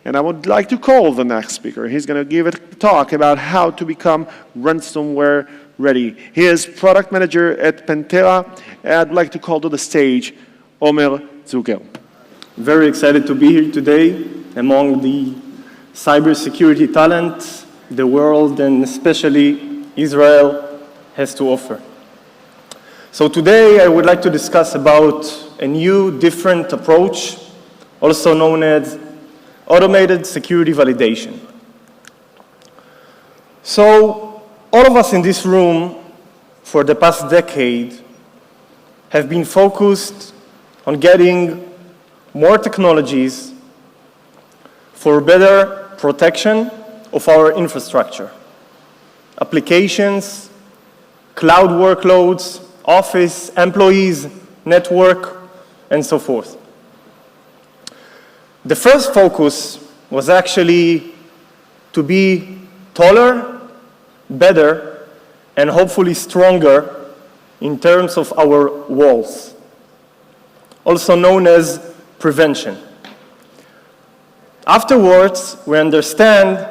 And I would like to call the next speaker. He's going to give a talk about how to become ransomware ready. He is product manager at Pentera. And I'd like to call to the stage Omer Zucker. Very excited to be here today among the cybersecurity talent the world and especially Israel has to offer. So today I would like to discuss about a new, different approach, also known as automated security validation. So all of us in this room for the past decade have been focused on getting more technologies for better protection of our infrastructure, applications, cloud workloads, office, employees, network, and so forth. The first focus was actually to be taller, better, and hopefully stronger in terms of our walls, also known as prevention. Afterwards, we understand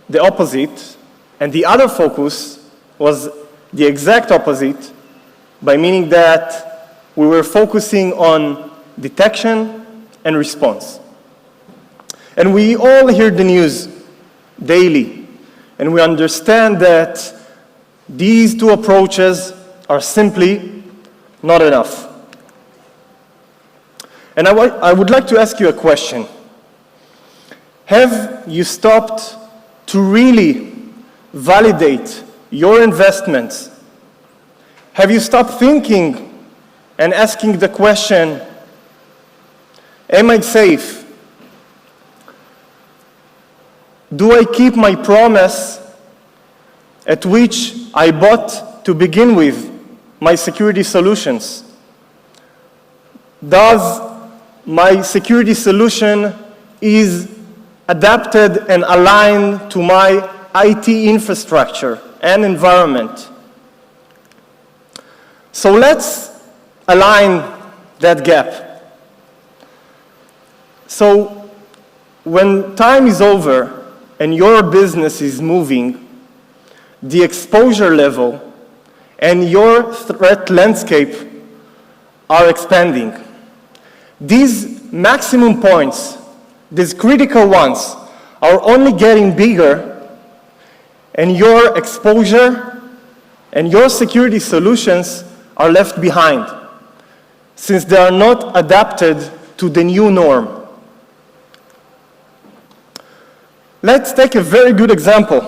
the opposite, and the other focus was the exact opposite, by meaning that we were focusing on detection and response. And we all hear the news daily, and we understand that these two approaches are simply not enough. And I would like to ask you a question. Have you stopped to really validate your investments? Have you stopped thinking and asking the question, am I safe? Do I keep my promise at which I bought to begin with my security solutions? Does my security solution is adapted and aligned to my IT infrastructure and environment? So let's align that gap. So when time is over and your business is moving, the exposure level and your threat landscape are expanding. These maximum points, these critical ones, are only getting bigger, and your exposure and your security solutions are left behind, since they are not adapted to the new norm. Let's take a very good example.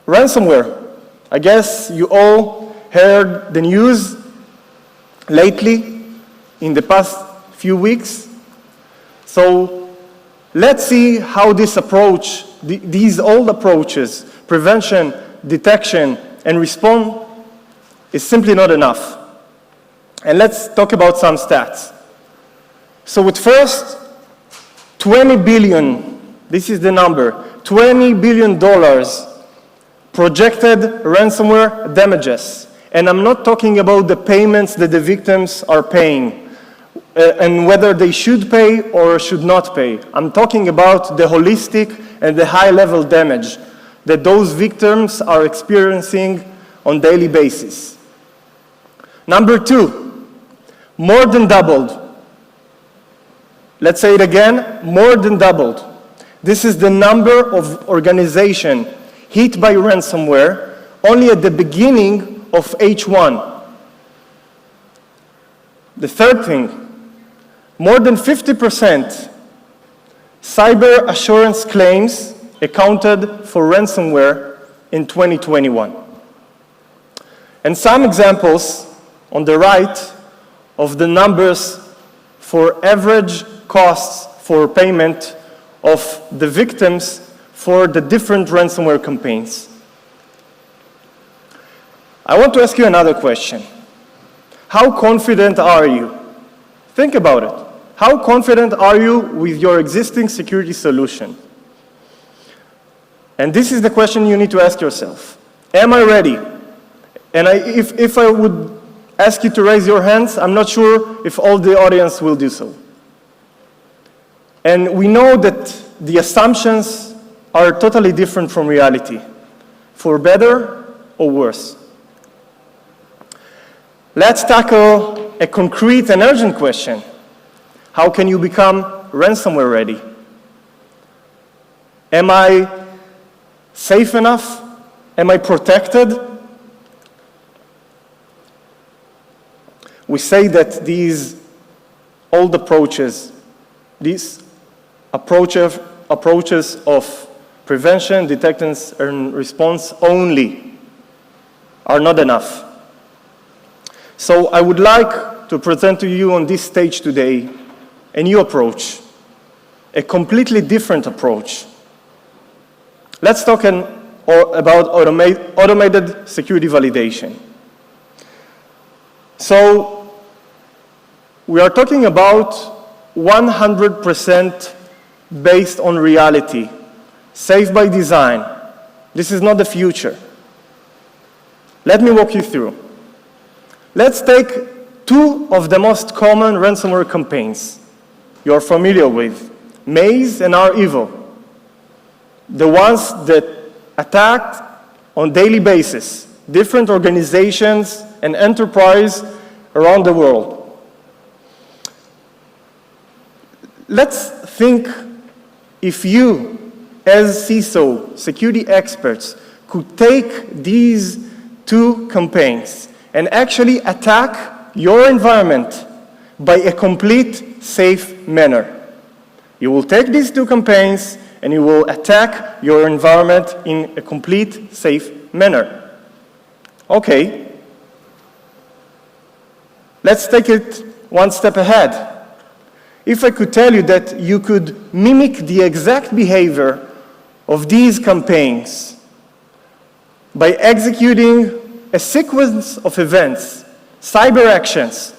Ransomware. I guess you all heard the news lately in the past few weeks. So let's see how this approach, these old approaches, prevention, detection, and response, is simply not enough. And let's talk about some stats. So at first, 20 billion, this is the number, $20 billion projected ransomware damages. And I'm not talking about the payments that the victims are paying and whether they should pay or should not pay. I'm talking about the holistic and the high-level damage that those victims are experiencing on a daily basis. Number two, more than doubled. Let's say it again, more than doubled. This is the number of organizations hit by ransomware only at the beginning of H1. The third thing, more than 50% cyber assurance claims accounted for ransomware in 2021. And some examples on the right of the numbers for average costs for payment of the victims for the different ransomware campaigns. I want to ask you another question. How confident are you? Think about it. How confident are you with your existing security solution? And this is the question you need to ask yourself. Am I ready? And if I would ask you to raise your hands, I'm not sure if all the audience will do so. And we know that the assumptions are totally different from reality, for better or worse. Let's tackle a concrete and urgent question. How can you become ransomware ready? Am I safe enough? Am I protected? We say that these old approaches, these approaches of prevention, detection, and response only are not enough. So I would like to present to you on this stage today a new approach, a completely different approach. Let's talk about automated security validation. So we are talking about 100% based on reality, safe by design. This is not the future. Let me walk you through. Let's take two of the most common ransomware campaigns you're familiar with, Maze and REvil, the ones that attacked on a daily basis different organizations and enterprises around the world. Let's think if you, as CISO, security experts, could take these two campaigns and actually attack your environment by a complete safe manner. You will take these two campaigns and you will attack your environment in a complete safe manner. Okay. Let's take it one step ahead. If I could tell you that you could mimic the exact behavior of these campaigns by executing a sequence of events, cyber actions,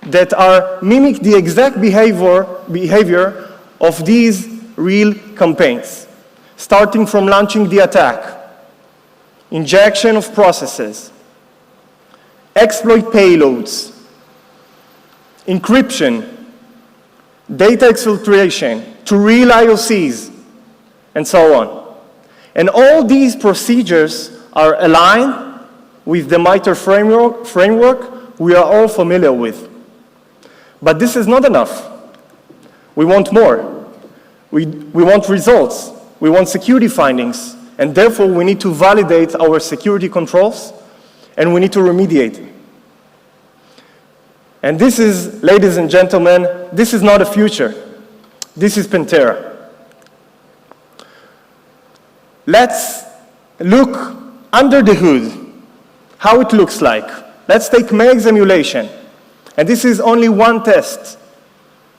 that are mimic the exact behavior of these real campaigns, starting from launching the attack, injection of processes, exploit payloads, encryption, data exfiltration to real IOCs, and so on. And all these procedures are aligned with the MITRE framework we are all familiar with. But this is not enough. We want more. We want results. We want security findings. And therefore, we need to validate our security controls, and we need to remediate. And this is, ladies and gentlemen, this is not a future. This is Pentera. Let's look under the hood, how it looks like. Let's take Maze emulation. And this is only one test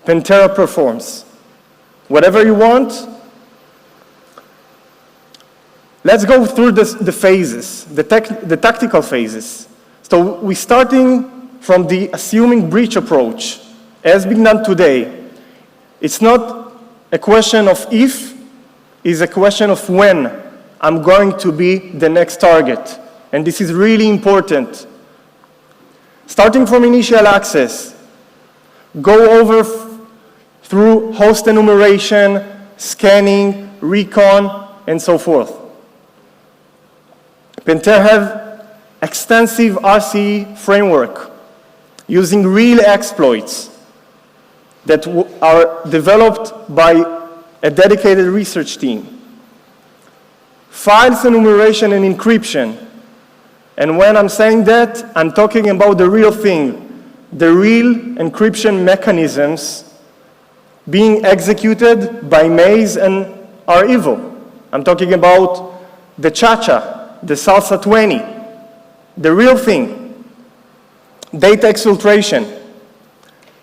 Pentera performs. Whatever you want, let's go through the phases, the tactical phases. So we're starting from the assuming breach approach, as being done today. It's not a question of if, it's a question of when I'm going to be the next target. And this is really important. Starting from initial access, go over through host enumeration, scanning, recon, and so forth. Pentera have extensive RCE framework using real exploits that are developed by a dedicated research team. Files enumeration and encryption. And when I'm saying that, I'm talking about the real thing, the real encryption mechanisms being executed by Maze and REvil. I'm talking about the Cha-Cha, the Salsa 20, the real thing. Data exfiltration.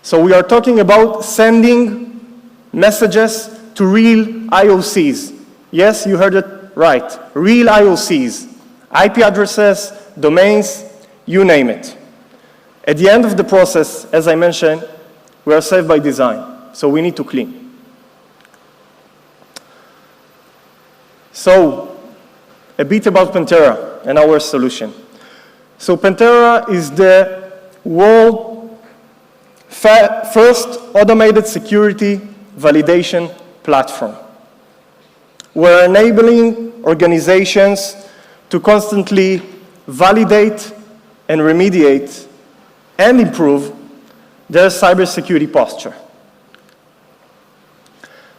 So we are talking about sending messages to real IOCs. Yes, you heard it right. Real IOCs. IP addresses, domains, you name it. At the end of the process, as I mentioned, we are safe by design, so we need to clean. So, a bit about Pentera and our solution. So Pentera is the world's first automated security validation platform. We're enabling organizations to constantly validate and remediate and improve their cybersecurity posture.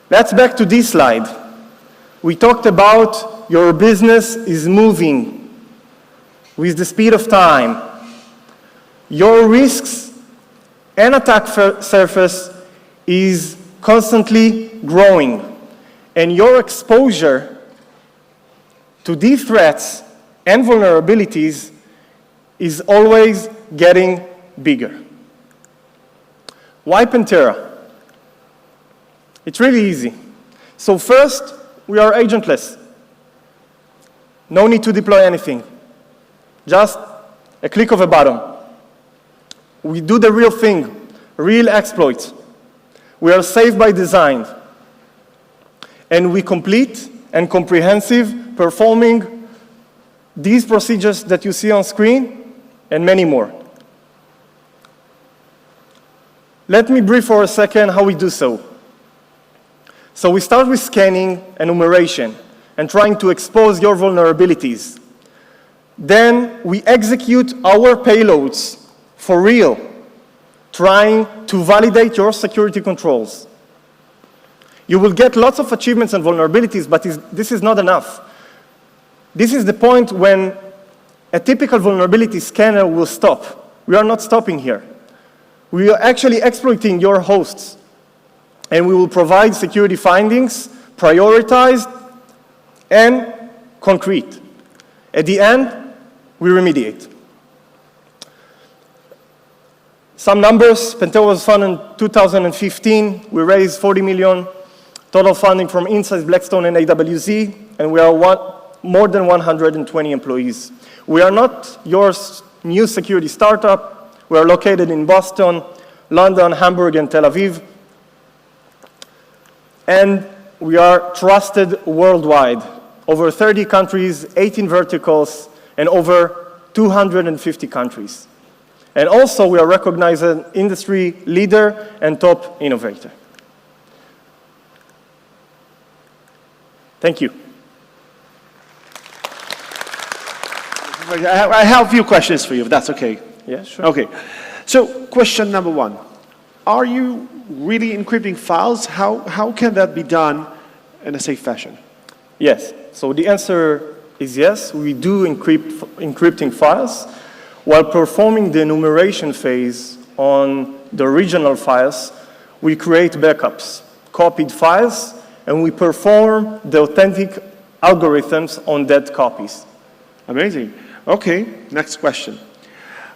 Let's back to this slide. We talked about your business is moving with the speed of time. Your risks and attack surface is constantly growing, and your exposure to these threats and vulnerabilities is always getting bigger. Why Pentera? It's really easy. So first, we are agentless. No need to deploy anything. Just a click of a button. We do the real thing, real exploits. We are safe by design. And we complete and comprehensive, performing these procedures that you see on screen and many more. Let me brief for a second how we do so. So we start with scanning and enumeration and trying to expose your vulnerabilities. Then we execute our payloads for real, trying to validate your security controls. You will get lots of achievements and vulnerabilities, but this is not enough. This is the point when a typical vulnerability scanner will stop. We are not stopping here. We are actually exploiting your hosts, and we will provide security findings, prioritized and concrete. At the end, we remediate. Some numbers: Pentera was founded in 2015. We raised $40 million total funding from Insights, Blackstone, and AWZ, and we are more than 120 employees. We are not your new security startup. We are located in Boston, London, Hamburg, and Tel Aviv. And we are trusted worldwide. Over 30 countries, 18 verticals, and over 250 countries. And also, we are recognized as an industry leader and top innovator. Thank you. I have a few questions for you, if that's okay. Yeah, sure. Okay. So, question number one. Are you really encrypting files? How can that be done in a safe fashion? Yes. So the answer is yes. We do encrypting files. While performing the enumeration phase on the original files, we create backups, copied files, and we perform the authentic algorithms on dead copies. Amazing. Okay, next question.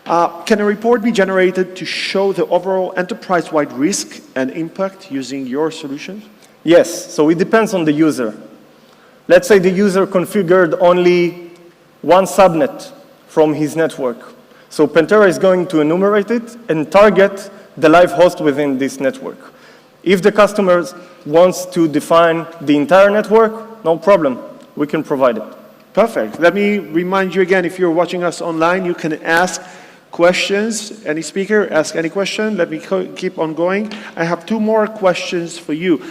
Can a report be generated to show the overall enterprise-wide risk and impact using your solutions? Yes, so it depends on the user. Let's say the user configured only one subnet from his network. So Pentera is going to enumerate it and target the live host within this network. If the customer wants to define the entire network, no problem. We can provide it. Perfect. Let me remind you again, if you're watching us online, you can ask questions. Any speaker, ask any question. Let me keep on going. I have two more questions for you.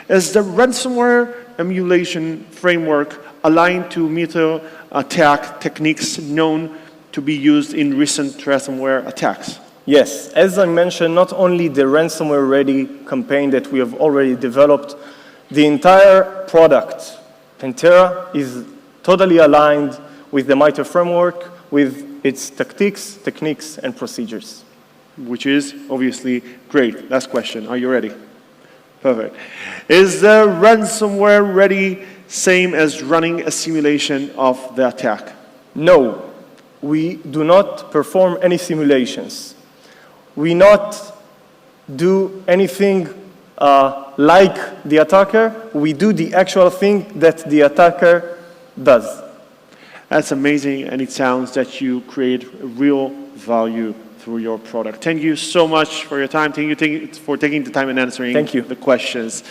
Is the ransomware emulation framework aligned to meta attack techniques known to be used in recent ransomware attacks? Yes. As I mentioned, not only the Ransomware Ready campaign that we have already developed, the entire product, Pentera, is totally aligned with the MITRE framework, with its tactics, techniques, and procedures. Which is obviously great. Last question. Are you ready? Perfect. Is the Ransomware Ready same as running a simulation of the attack? No. We do not perform any simulations. We not do anything like the attacker. We do the actual thing that the attacker does. That's amazing, and it sounds that you create real value through your product. Thank you so much for your time. Thank you for taking the time and answering the questions.